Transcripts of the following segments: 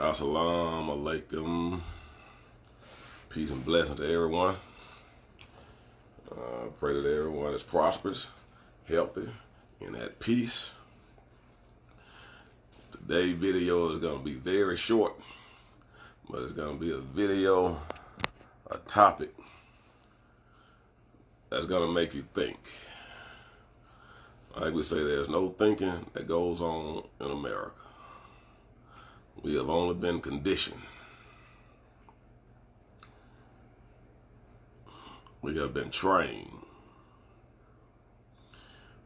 Assalamu alaikum. Peace and blessing to everyone. Pray that everyone is prosperous, healthy, and at peace. Today's video is going to be very short, but it's going to be a topic that's going to make you think. Like we say, there's no thinking that goes on in America. We have only been conditioned. We have been trained.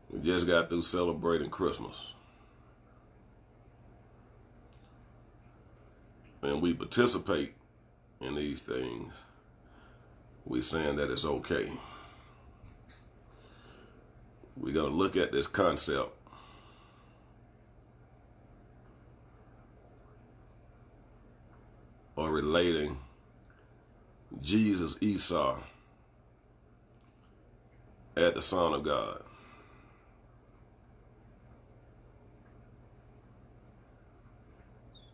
We just got through celebrating Christmas. And we participate in these things. We saying that it's okay. We're going to look at this concept or relating Jesus Esau at the Son of God.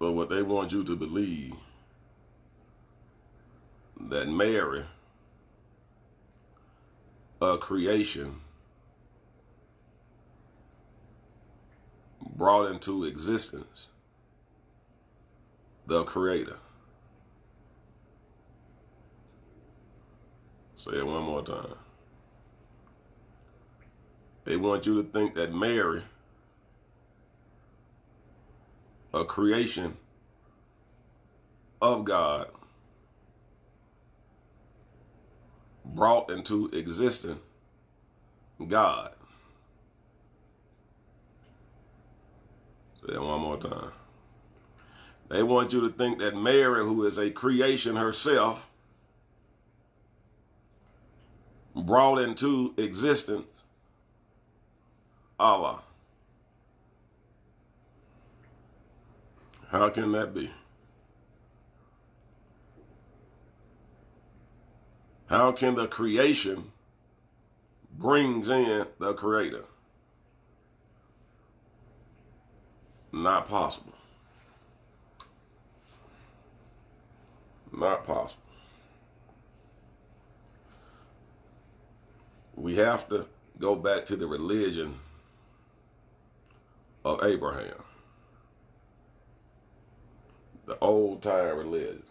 But what they want you to believe, that Mary, a creation, brought into existence the Creator. Say it one more time. They want you to think that Mary, a creation of God, brought into existence God. Say it one more time. They want you to think that Mary, who is a creation herself, brought into existence Allah. How can that be? How can the creation brings in the Creator? Not possible. Not possible. We have to go back to the religion of Abraham. The old time religion.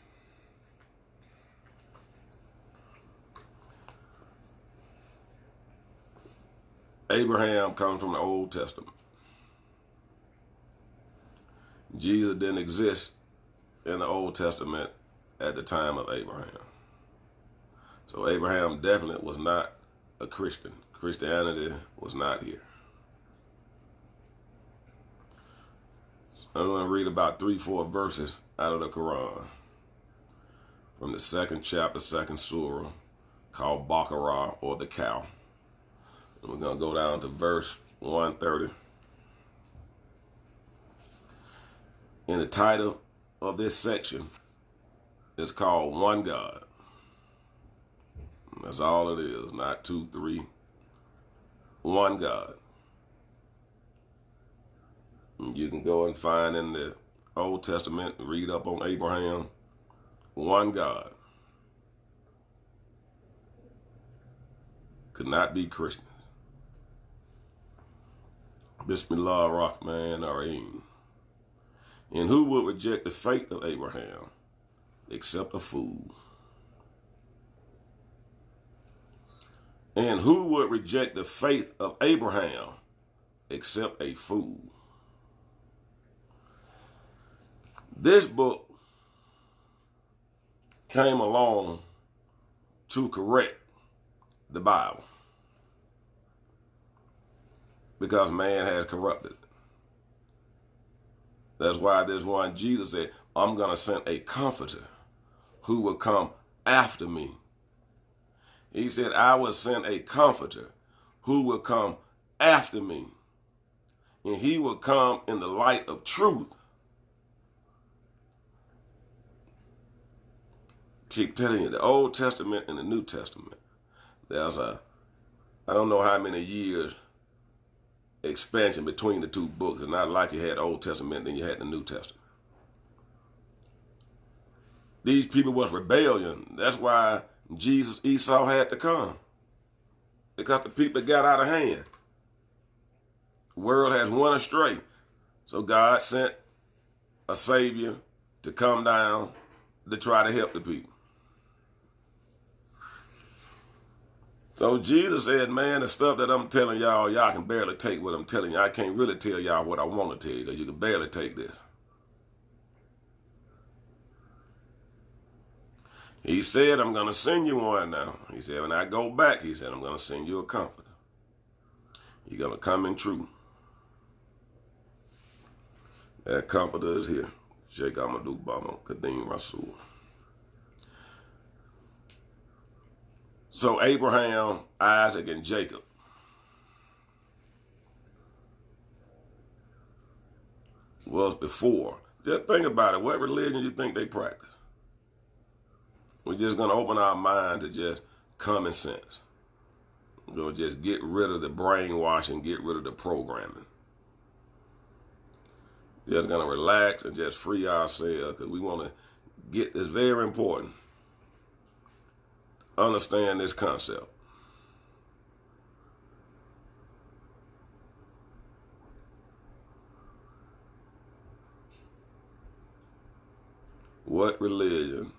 Abraham comes from the Old Testament. Jesus didn't exist in the Old Testament at the time of Abraham. So Abraham definitely was not a Christian. Christianity was not here. I'm going to read about 3-4 verses out of the Quran from the second chapter, second surah, called Baqarah, or the cow. And we're going to go down to verse 130. And the title of this section is called One God. That's all it is, not 2, 3. One God. You can go and find in the Old Testament, read up on Abraham, one God. Could not be Christian. Bismillah ar-Rahman ar-Rahim. And who would reject the faith of Abraham except a fool? And who would reject the faith of Abraham except a fool? This book came along to correct the Bible because man has corrupted it. That's why this one Jesus said, I'm going to send a comforter who will come after me. He said, I will send a comforter who will come after me. And he will come in the light of truth. Keep telling you, the Old Testament and the New Testament, there's I don't know how many years expansion between the two books. It's not like you had the Old Testament and then you had the New Testament. These people was rebellion. That's why Esau had to come. Because the people got out of hand. The world has went astray. So God sent a savior to come down to try to help the people. So Jesus said, man, the stuff that I'm telling y'all, y'all can barely take what I'm telling you. I can't really tell y'all what I want to tell you because you can barely take this. He said, I'm going to send you one now. He said, when I go back, he said, I'm going to send you a comforter. You're going to come in truth. That comforter is here. Sheikh Amadou Bama, Kadeem Rasul. So Abraham, Isaac, and Jacob was before. Just think about it. What religion do you think they practice? We're just going to open our mind to just common sense. We're going to just get rid of the brainwashing, get rid of the programming. Just going to relax and just free ourselves because we want to get this very important. Understand this concept. What religion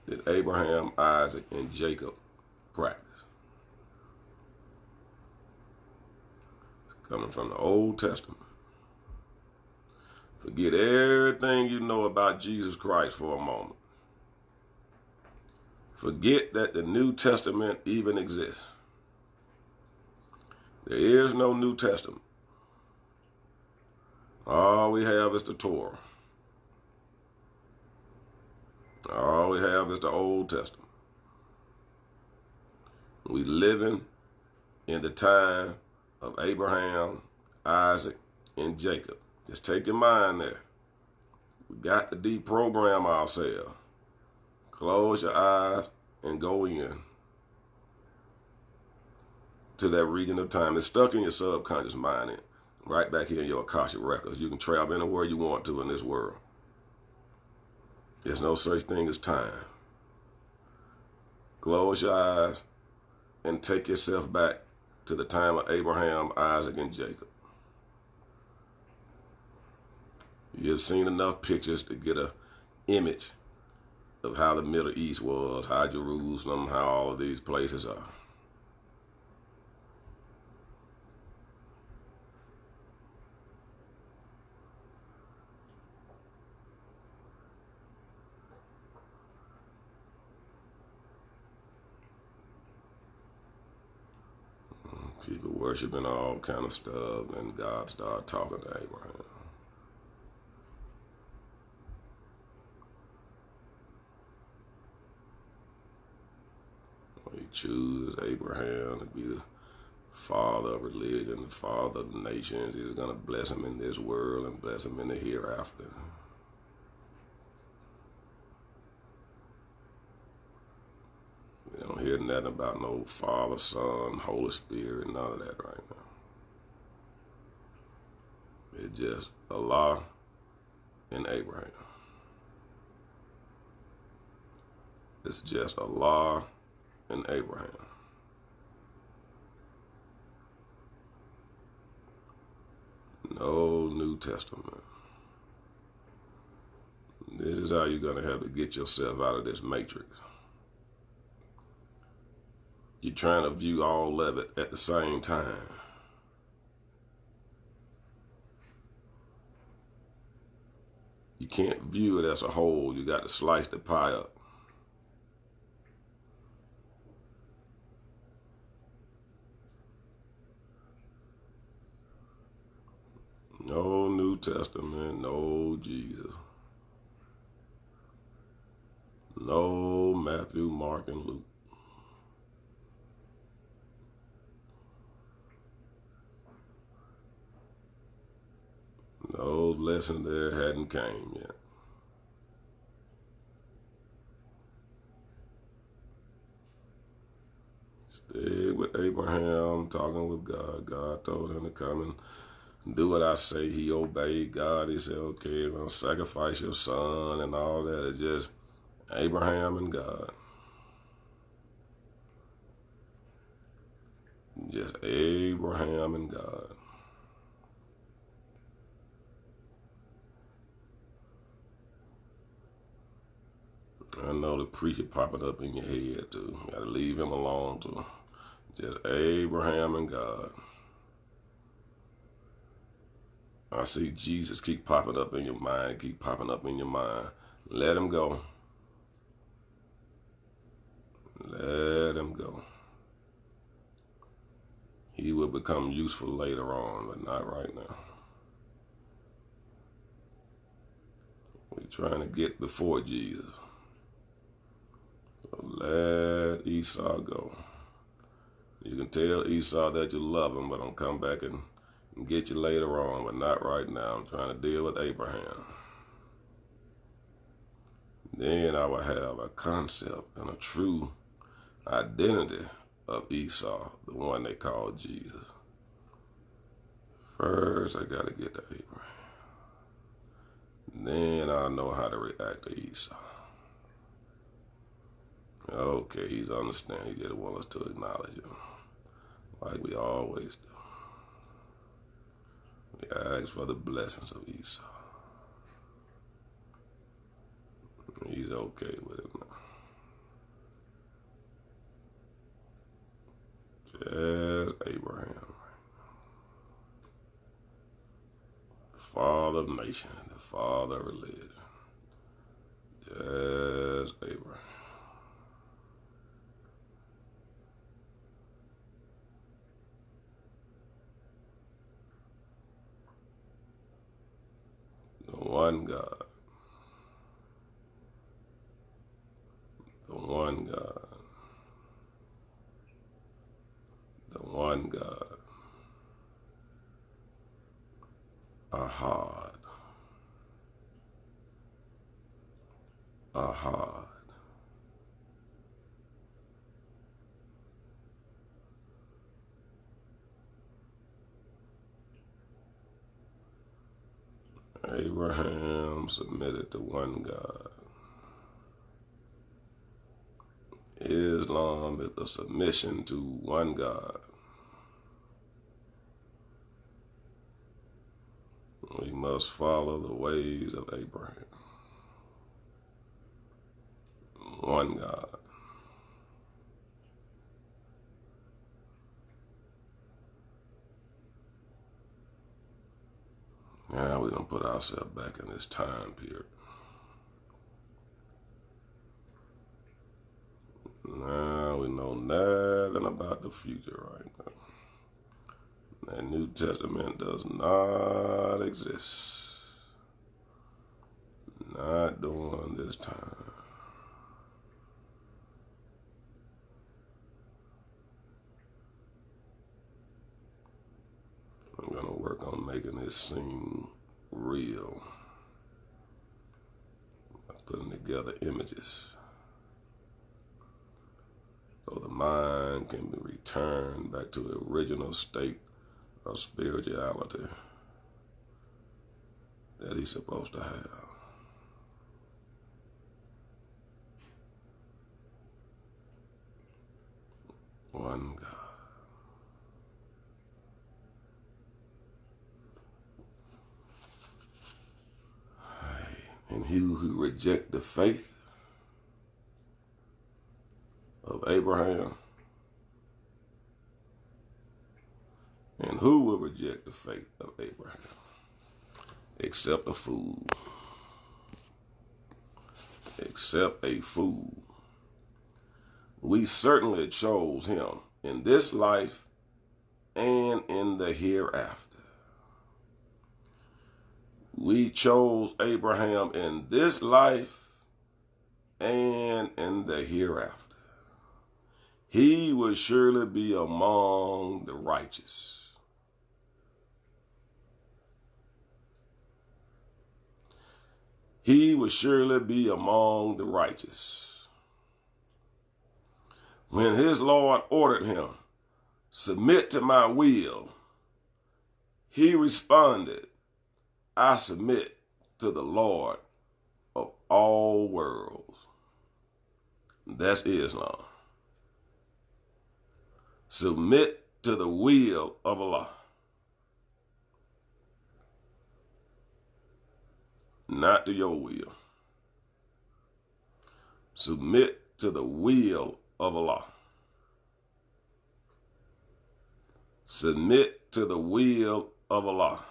did Abraham, Isaac, and Jacob practice? It's coming from the Old Testament. Forget everything you know about Jesus Christ for a moment. Forget that the New Testament even exists. There is no New Testament. All we have is the Torah. All we have is the Old Testament. We living in the time of Abraham, Isaac, and Jacob. Just take your mind there. We got to deprogram ourselves. Close your eyes and go in to that region of time. It's stuck in your subconscious mind, right back here in your Akashic records. You can travel anywhere you want to in this world. There's no such thing as time. Close your eyes and take yourself back to the time of Abraham, Isaac, and Jacob. You've seen enough pictures to get an image of how the Middle East was, how Jerusalem, how all of these places are. People worshiping all kind of stuff, and God started talking to Abraham. He chooses Abraham to be the father of religion, the father of the nations. He's going to bless him in this world and bless him in the hereafter. We don't hear nothing about no Father, Son, Holy Spirit, none of that right now. It's just Allah and Abraham. It's just Allah and Abraham. No New Testament. This is how you're going to have to get yourself out of this matrix. You're trying to view all of it at the same time. You can't view it as a whole. You got to slice the pie up. No New Testament, no Jesus. No Matthew, Mark, and Luke. No lesson there hadn't came yet. Stay with Abraham, talking with God. God told him to come and do what I say. He obeyed God. He said, okay, I'm going to sacrifice your son and all that. It's just Abraham and God. Just Abraham and God. I know the preacher popping up in your head too. You gotta leave him alone too. Just Abraham and God. I see Jesus keep popping up in your mind, keep popping up in your mind. Let him go. Let him go. He will become useful later on, but not right now. We're trying to get before Jesus. So let Esau go. You can tell Esau that you love him, but I'll come back and get you later on, but not right now. I'm trying to deal with Abraham. Then I will have a concept and a true identity of Esau, the one they call Jesus. First, I got to get to Abraham. Then I'll know how to react to Esau. Okay, he's understanding. He just wants us to acknowledge him, like we always do. We ask for the blessings of Esau. He's okay with it now. Just Abraham. The father of nation, the father of religion. Just Abraham. The one God. The one God. The one God. Ahad. Ahad. Abraham submitted to one God. Islam is the submission to one God. We must follow the ways of Abraham. One God. Now we done put ourselves back in this time period. Now we know nothing about the future right now. The New Testament does not exist. Not during this time. I'm going to work on making this seem real. By putting together images. So the mind can be returned back to the original state of spirituality that he's supposed to have. One God. And he who reject the faith of Abraham, and who will reject the faith of Abraham? Except a fool. Except a fool. We certainly chose him in this life and in the hereafter. We chose Abraham in this life and in the hereafter. He will surely be among the righteous. He will surely be among the righteous. When his Lord ordered him, submit to my will, He responded, I submit to the Lord of all worlds. That's Islam. Submit to the will of Allah. Not to your will. Submit to the will of Allah. Submit to the will of Allah.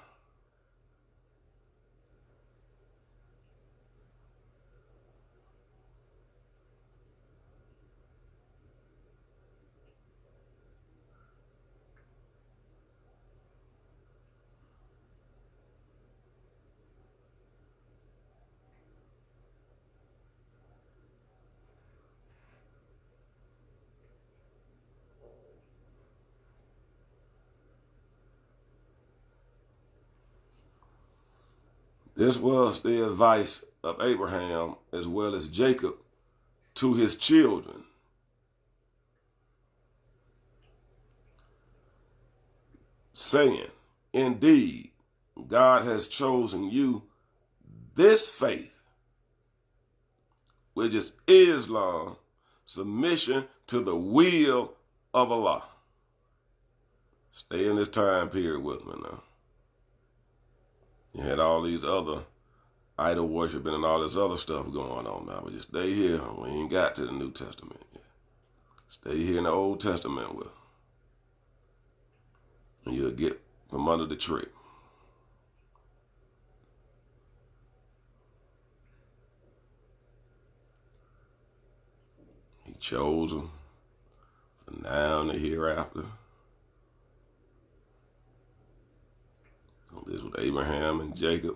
This was the advice of Abraham as well as Jacob to his children. Saying, indeed, God has chosen you this faith, which is Islam, submission to the will of Allah. Stay in this time period with me now. You had all these other idol worshiping and all this other stuff going on now. But just stay here. We ain't got to the New Testament yet. Stay here in the Old Testament with. And you'll get from under the tree. He chose them for now and the hereafter. So this was Abraham and Jacob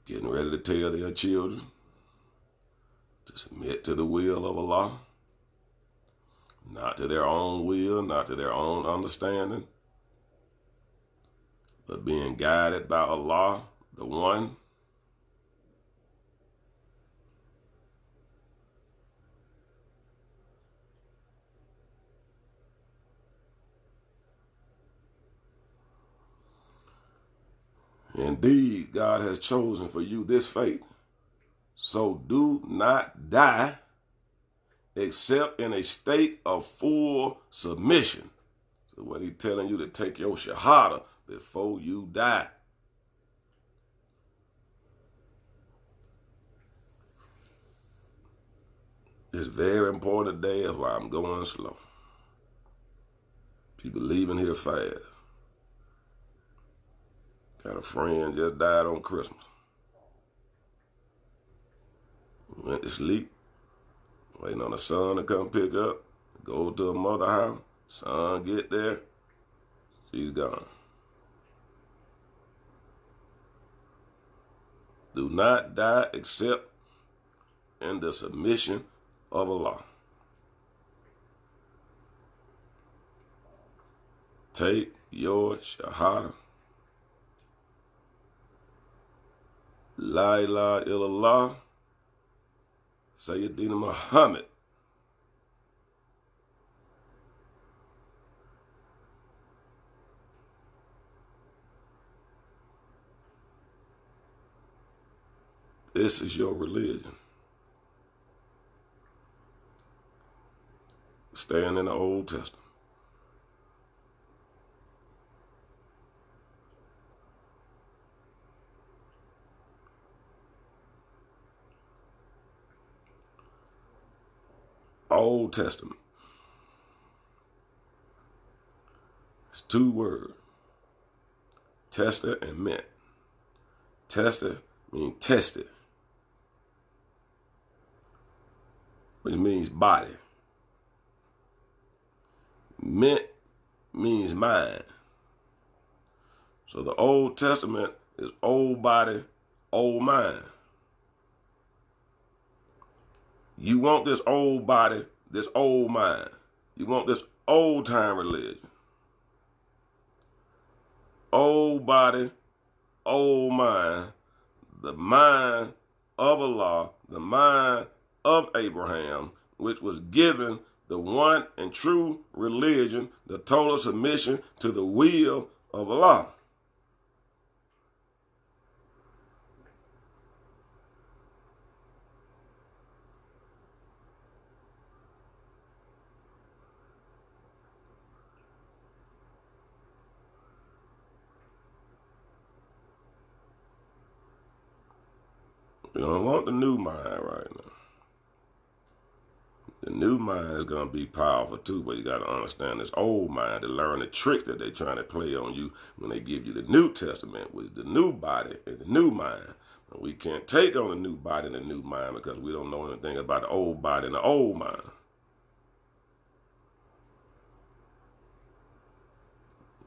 getting ready to tell their children to submit to the will of Allah, not to their own will, not to their own understanding, but being guided by Allah, the One. Indeed, God has chosen for you this faith. So do not die except in a state of full submission. So what he's telling you to take your shahada before you die. It's very important today. That's why I'm going slow. People leaving here fast. Got a friend just died on Christmas. Went to sleep, waiting on the son to come pick up, go to a mother house, son get there, she's gone. Do not die except in the submission of Allah. Take your shahada. La ilaha illallah, Sayyidina Muhammad. This is your religion. Staying in the Old Testament. Old Testament. It's two words. Tester and mint. Tester means tested, which means body. Mint means mind. So the Old Testament is old body, old mind. You want this old body, this old mind. You want this old time religion. Old body, old mind. The mind of Allah, the mind of Abraham, which was given the one and true religion, the total submission to the will of Allah. We don't want the new mind right now. The new mind is going to be powerful too, but you got to understand this old mind to learn the tricks that they're trying to play on you when they give you the New Testament, which is the new body and the new mind. And we can't take on the new body and the new mind because we don't know anything about the old body and the old mind.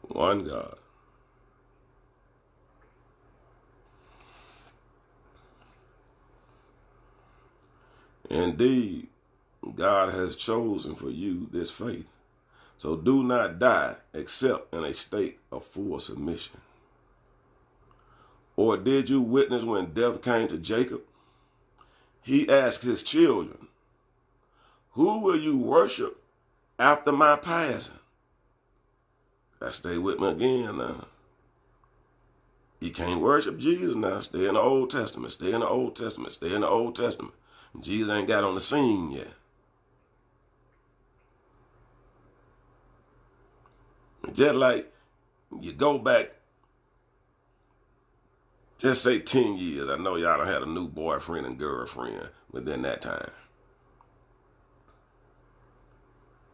One God. Indeed, God has chosen for you this faith. So do not die except in a state of full submission. Or did you witness when death came to Jacob? He asked his children, who will you worship after my passing? Stay with me again now. You can't worship Jesus now. Stay in the Old Testament. Stay in the Old Testament. Stay in the Old Testament. Jesus ain't got on the scene yet. Just like you go back, just say 10 years. I know y'all done had a new boyfriend and girlfriend within that time.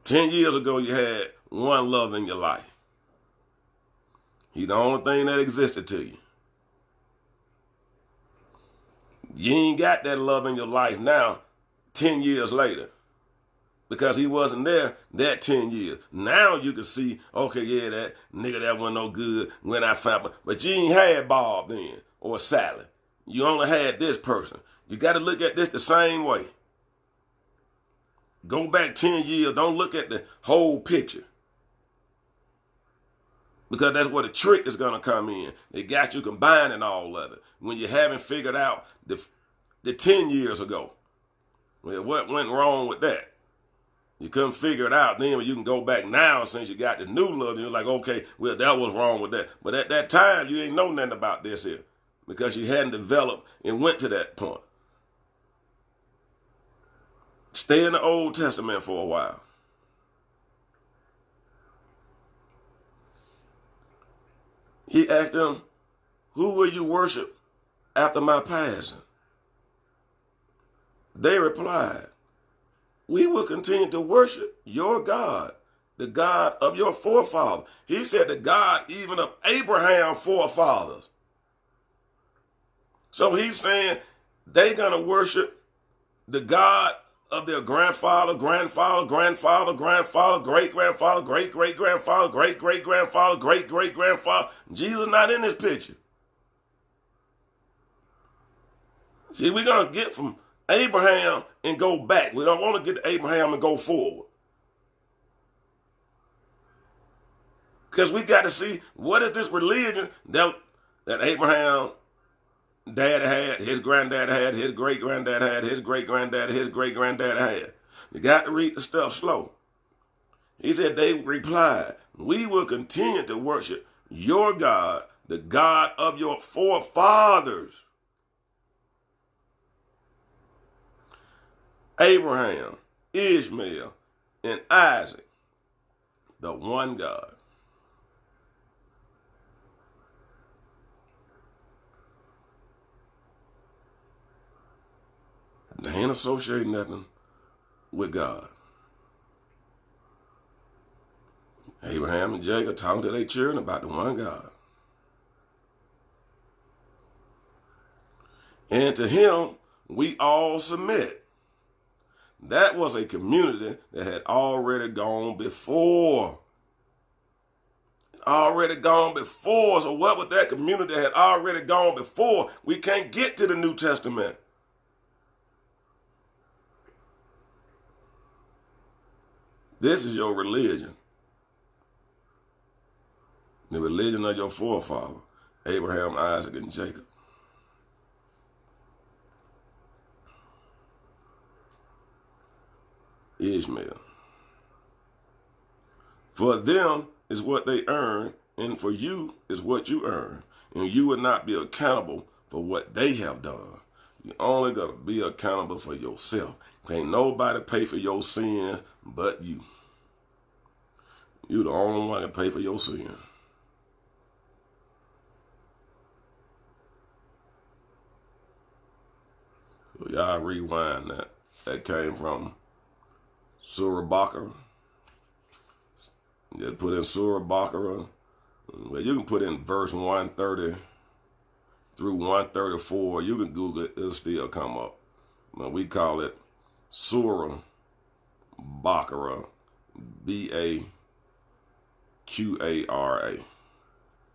10 years ago, you had one love in your life. He's the only thing that existed to you. You ain't got that love in your life now, 10 years later. Because he wasn't there that 10 years. Now you can see, okay, yeah, that nigga that wasn't no good when I found him. But you ain't had Bob then, or Sally. You only had this person. You got to look at this the same way. Go back 10 years. Don't look at the whole picture. Because that's where the trick is going to come in. They got you combining all of it. When you haven't figured out the 10 years ago. Well, what went wrong with that? You couldn't figure it out then, but you can go back now since you got the new love. And you're like, okay, well, that was wrong with that. But at that time, you ain't know nothing about this here because you hadn't developed and went to that point. Stay in the Old Testament for a while. He asked them, who will you worship after my passing? They replied, we will continue to worship your God, the God of your forefathers. He said the God even of Abraham's forefathers. So he's saying they're going to worship the God of their grandfather, grandfather, grandfather, grandfather, great-grandfather, great-great-grandfather, great-great-grandfather, great-great-grandfather. Jesus not in this picture. See, we're going to get from Abraham and go back. We don't want to get to Abraham and go forward. Because we got to see what is this religion that Abraham daddy had, his granddad had, his great-granddad had, his great-granddad, his great-granddad had. You got to read the stuff slow. He said they replied, we will continue to worship your God, the God of your forefathers. Abraham, Ishmael, and Isaac, the one God. They ain't associating nothing with God. Abraham and Jacob talking to their children about the one God. And to him, we all submit. That was a community that had already gone before. Already gone before. So what was that community that had already gone before? We can't get to the New Testament. This is your religion. The religion of your forefather, Abraham, Isaac, and Jacob. Ishmael. For them is what they earn, and for you is what you earn. And you will not be accountable for what they have done. You're only going to be accountable for yourself. Can't nobody pay for your sins but you. You're the only one that pay for your sins. So y'all rewind that. That came from Surah Baqarah. Just put in Surah Baqarah. Well, you can put in verse 130 through 134. You can Google it. It'll still come up. But we call it Surah Baqarah. B-A-Q-A-R-A.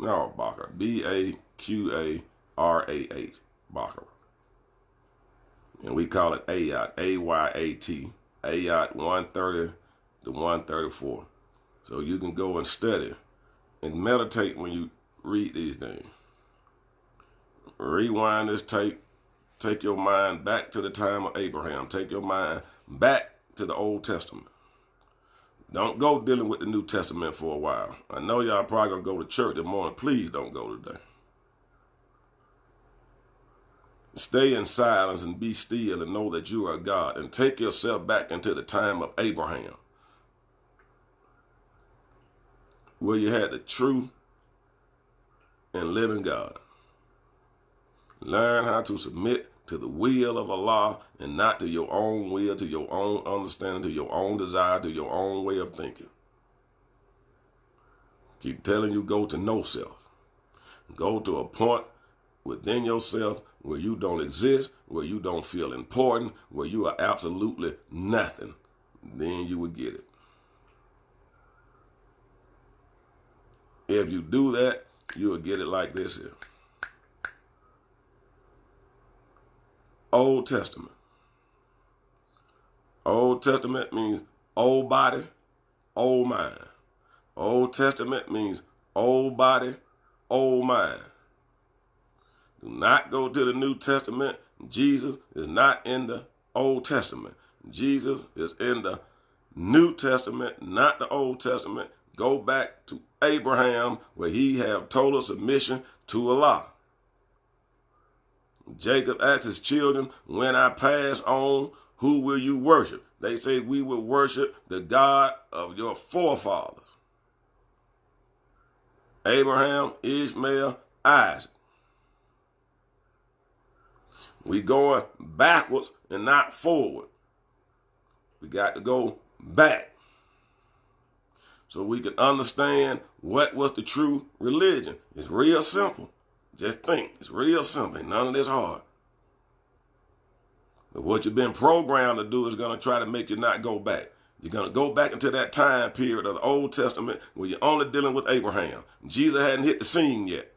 No, Baqarah. B-A-Q-A-R-A-H. Baqarah. And we call it Ayat. A-Y-A-T. Ayat 130 to 134. So you can go and study and meditate when you read these things. Rewind this tape. Take your mind back to the time of Abraham. Take your mind back to the Old Testament. Don't go dealing with the New Testament for a while. I know y'all probably going to go to church this morning. Please don't go today. Stay in silence and be still and know that you are God. And take yourself back into the time of Abraham, where you had the true and living God. Learn how to submit to the will of Allah and not to your own will, to your own understanding, to your own desire, to your own way of thinking. Keep telling you go to no self. Go to a point within yourself where you don't exist, where you don't feel important, where you are absolutely nothing. Then you will get it. If you do that, you will get it like this here. Old Testament. Old Testament means old body, old mind. Old Testament means old body, old mind. Do not go to the New Testament. Jesus is not in the Old Testament. Jesus is in the New Testament, not the Old Testament. Go back to Abraham, where he had total submission to Allah. Jacob asked his children, when I pass on, who will you worship? They say, we will worship the God of your forefathers. Abraham, Ishmael, Isaac. We going backwards and not forward. We got to go back so we can understand what was the true religion. It's real simple. Just think. It's real simple. None of this hard. But what you've been programmed to do is going to try to make you not go back. You're going to go back into that time period of the Old Testament where you're only dealing with Abraham. Jesus hadn't hit the scene yet.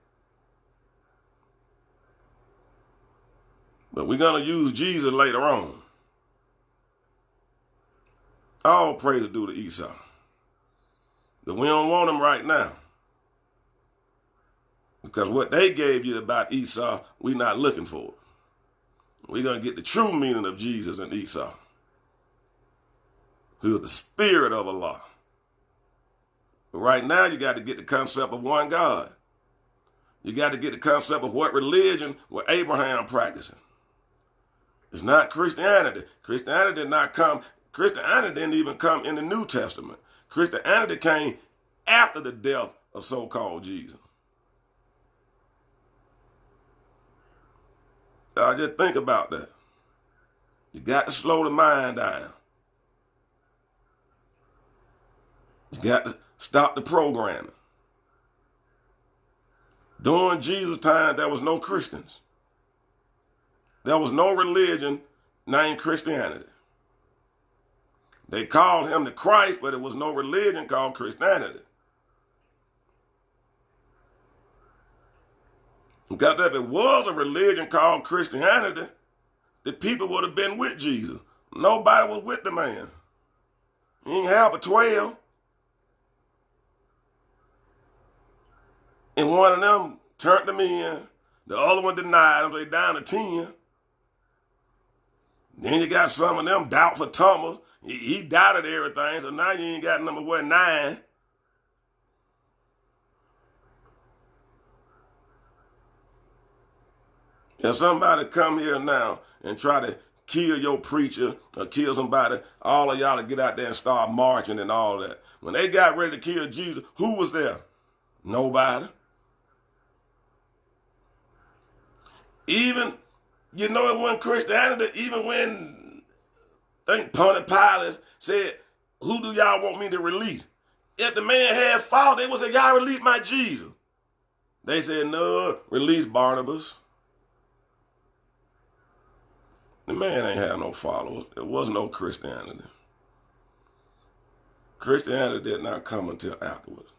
But we're going to use Jesus later on. All praise is due to Esau. But we don't want him right now. Because what they gave you about Esau, we're not looking for it. We're going to get the true meaning of Jesus and Esau, who is the spirit of Allah. But right now, you got to get the concept of one God. You got to get the concept of what religion was Abraham practicing. It's not Christianity. Christianity didn't even come in the New Testament. Christianity came after the death of so-called Jesus. Just think about that. You got to slow the mind down. You got to stop the programming. During Jesus' time, there was no Christians. There was no religion named Christianity. They called him the Christ, but it was no religion called Christianity. Because if it was a religion called Christianity, the people would have been with Jesus. Nobody was with the man. He didn't have but 12. And one of them turned him in. The other one denied him. They down to 10. Then you got some of them doubtful Thomas. He doubted everything, so now you ain't got number 9. If somebody come here now and try to kill your preacher or kill somebody, all of y'all to get out there and start marching and all that. When they got ready to kill Jesus, who was there? Nobody. Even, it wasn't Christianity, even when, I think Pontius Pilate said, who do y'all want me to release? If the man had fault, they would say, y'all release my Jesus. They said, no, release Barnabas. The man ain't had no followers. There was no Christianity. Christianity did not come until afterwards.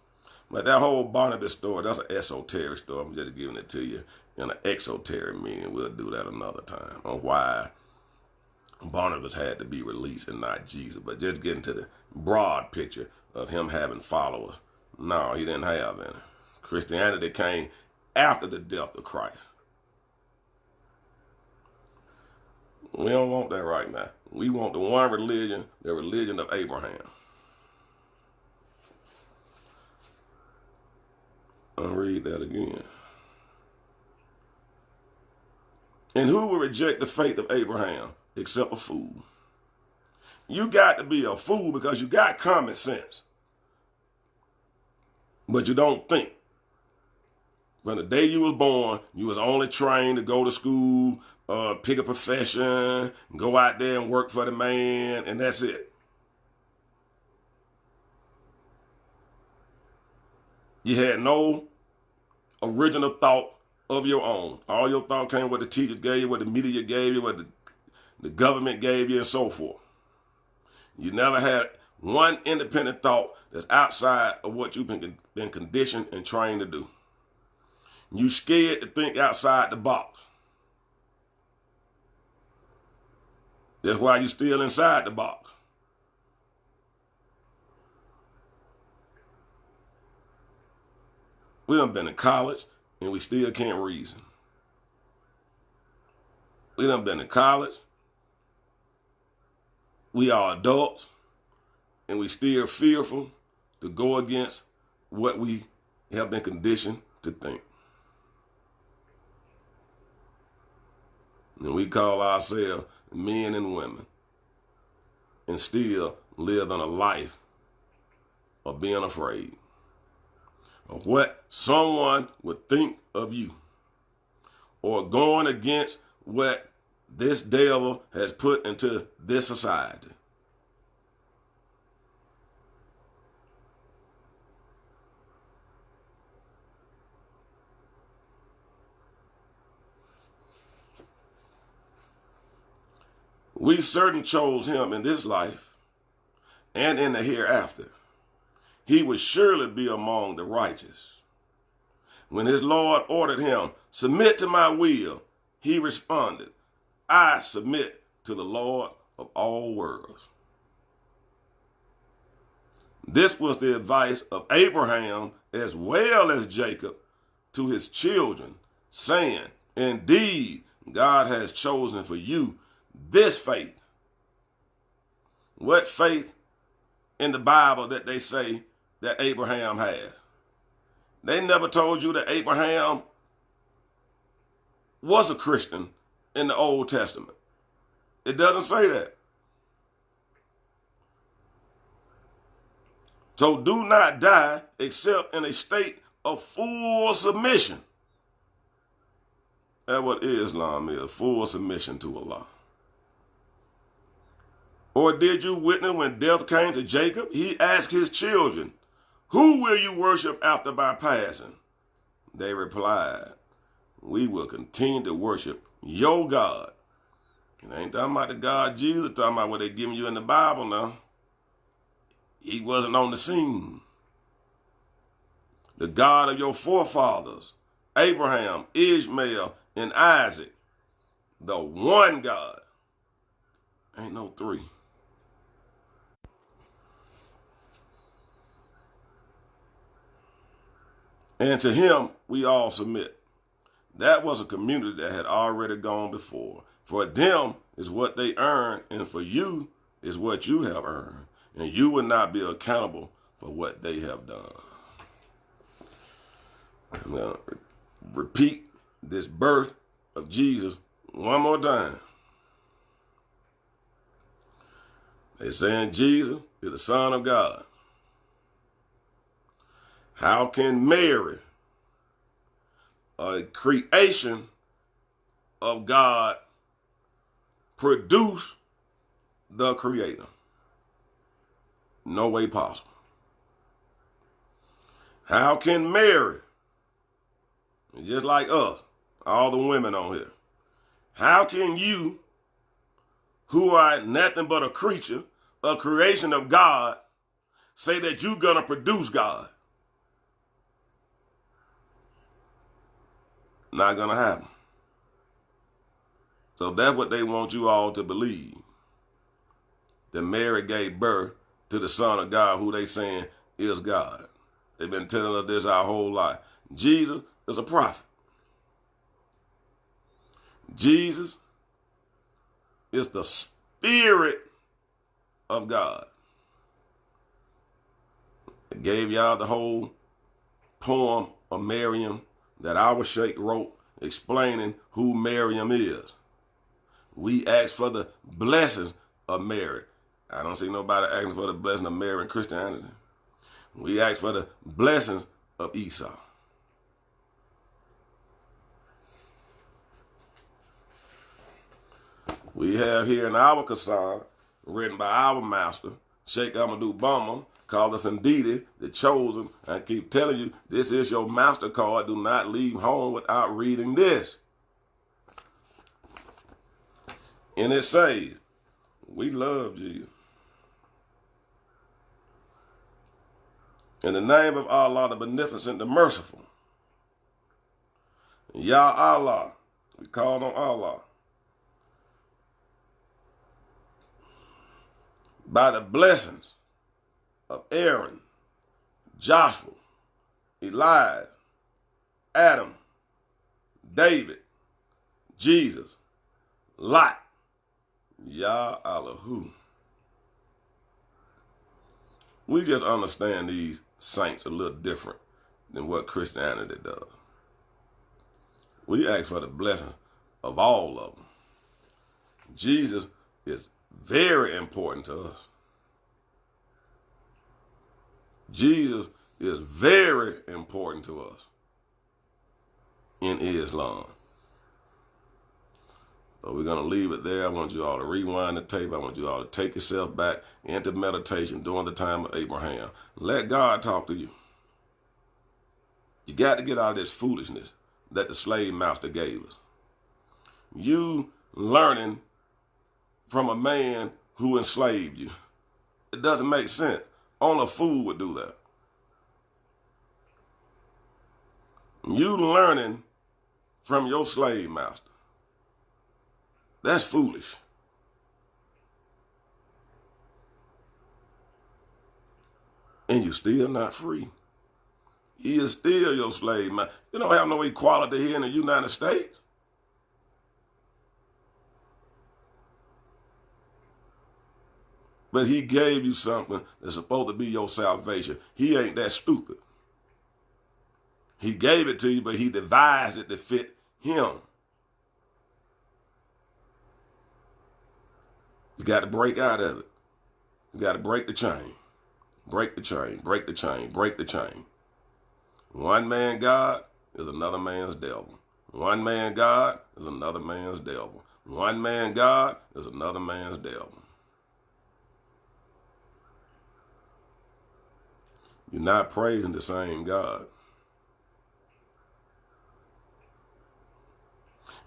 But that whole Barnabas story, that's an esoteric story. I'm just giving it to you in an exoteric meaning. We'll do that another time on why Barnabas had to be released and not Jesus. But just getting to the broad picture of him having followers. No, he didn't have any. Christianity came after the death of Christ. We don't want that right now. We want the one religion, the religion of Abraham. I'll read that again. And who will reject the faith of Abraham except a fool? You got to be a fool because you got common sense. But you don't think. From the day you was born, you was only trained to go to school, pick a profession, go out there and work for the man, and that's it. You had no original thought of your own. All your thought came what the teachers gave you, what the media gave you, what the government gave you, and so forth. You never had one independent thought that's outside of what you've been conditioned and trained to do. You scared to think outside the box. That's why you're still inside the box. We done been in college and we still can't reason. We done been in college. We are adults and we still fearful to go against what we have been conditioned to think. And we call ourselves men and women and still live in a life of being afraid of what someone would think of you or going against what this devil has put into this society. We certain chose him in this life and in the hereafter. He would surely be among the righteous. When his Lord ordered him, submit to my will, he responded, I submit to the Lord of all worlds. This was the advice of Abraham as well as Jacob to his children, saying, indeed, God has chosen for you this faith. What faith in the Bible that they say that Abraham had? They never told you that Abraham was a Christian in the Old Testament. It doesn't say that. So do not die except in a state of full submission. That's what Islam is, full submission to Allah. Or did you witness when death came to Jacob? He asked his children, who will you worship after my passing? They replied, we will continue to worship your God. It ain't talking about the God Jesus, talking about what they're giving you in the Bible now. He wasn't on the scene. The God of your forefathers, Abraham, Ishmael, and Isaac, the one God. Ain't no three. And to him we all submit. That was a community that had already gone before. For them is what they earned, and for you is what you have earned. And you will not be accountable for what they have done. I'm going to repeat this birth of Jesus one more time. They're saying Jesus is the Son of God. How can Mary, a creation of God, produce the Creator? No way possible. How can Mary, just like us, all the women on here, how can you, who are nothing but a creature, a creation of God, say that you're going to produce God? Not going to happen. So that's what they want you all to believe. That Mary gave birth to the Son of God, who they saying is God. They've been telling us this our whole life. Jesus is a prophet. Jesus is the Spirit of God. I gave y'all the whole poem of Miriam that our Sheikh wrote explaining who Miriam is. We ask for the blessings of Mary. I don't see nobody asking for the blessing of Mary in Christianity. We ask for the blessings of Esau. We have here in our Qasar, written by our master, Sheikh Amadou Bama, called us indeed the chosen. I keep telling you, this is your MasterCard. Do not leave home without reading this. And it says, we love Jesus. In the name of Allah, the Beneficent, the Merciful. Ya Allah, we called on Allah. By the blessings of Aaron, Joshua, Elijah, Adam, David, Jesus, Lot, Ya Allahu. We just understand these saints a little different than what Christianity does. We ask for the blessings of all of them. Jesus is very important to us. Jesus is very important to us in Islam. So we're going to leave it there. I want you all to rewind the tape. I want you all to take yourself back into meditation during the time of Abraham. Let God talk to you. You got to get out of this foolishness that the slave master gave us. You learning from a man who enslaved you. It doesn't make sense. Only a fool would do that. You learning from your slave master. That's foolish. And you're still not free. He is still your slave master. You don't have no equality here in the United States. But he gave you something that's supposed to be your salvation. He ain't that stupid. He gave it to you, but he devised it to fit him. You got to break out of it. You got to break the chain. Break the chain, break the chain, break the chain. One man God is another man's devil. One man God is another man's devil. One man God is another man's devil. You're not praising the same God.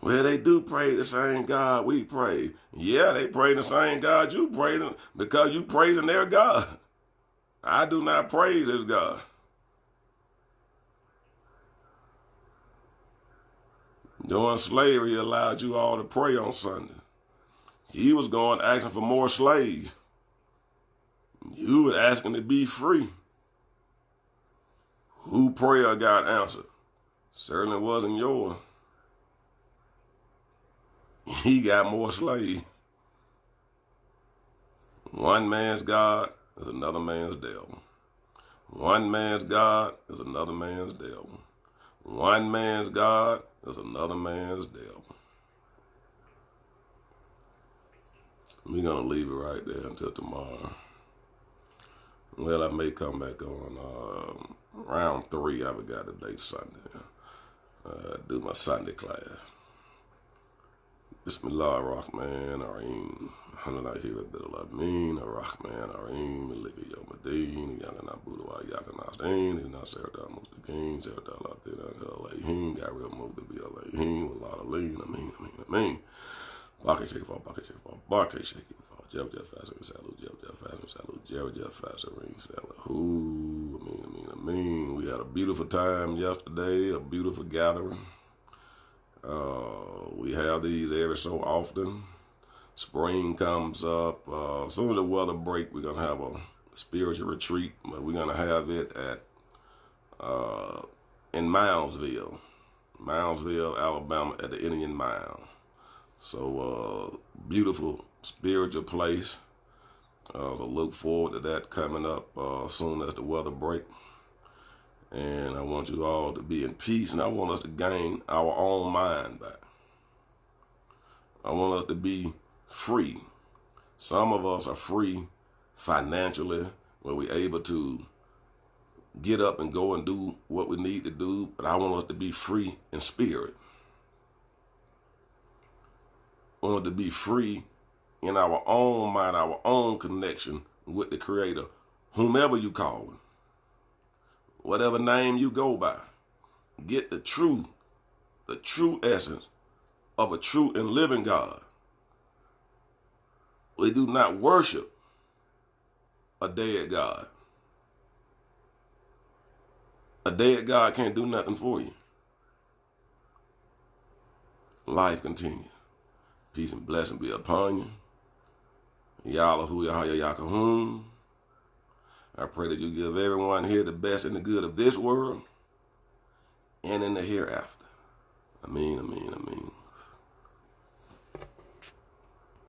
Well, they do praise the same God we praise. Yeah, they praise the same God you praising because you praising their God. I do not praise his God. During slavery, he allowed you all to pray on Sunday. He was going asking for more slaves. You were asking to be free. Who prayer got answered? Certainly wasn't yours. He got more slaves. One man's God is another man's devil. One man's God is another man's devil. One man's God is another man's devil. We're going to leave it right there until tomorrow. Well, I may come back on round 3. I forgot the date, Sunday. Do my Sunday class. Bismillah ar-Rahman ar-Rahim. Alhamdulillah Rabbil Alamin ar-Rahman ar-Rahim. Maliki Yawmiddin. Yakana Buddha wa Yakana Stain. Inna Sarata Mustaqim. Sarata Latina Alayhim. Got real moved to be Alayhim. A lot of lean. Amin. Barke shake fall. Barke shake fall. Jeff Faster. Salute. Jeff Faster. Salute. Jeff Faster. Ring salute. Who? Amin. We had a beautiful time yesterday. A beautiful gathering. We have these every so often. Spring comes up. As soon as the weather break, we're going to have a spiritual retreat. But we're going to have it at in Milesville, Alabama, at the Indian Mile. So beautiful spiritual place. So look forward to that coming up as soon as the weather break. And I want you all to be in peace, and I want us to gain our own mind back. I want us to be free. Some of us are free financially, where we're able to get up and go and do what we need to do, but I want us to be free in spirit. I want us to be free in our own mind, our own connection with the Creator, whomever you call him. Whatever name you go by, get the true essence of a true and living God. We do not worship a dead God. A dead God can't do nothing for you. Life continues. Peace and blessing be upon you. Yallahu Yahya Yakahum. I pray that you give everyone here the best and the good of this world and in the hereafter. Amen.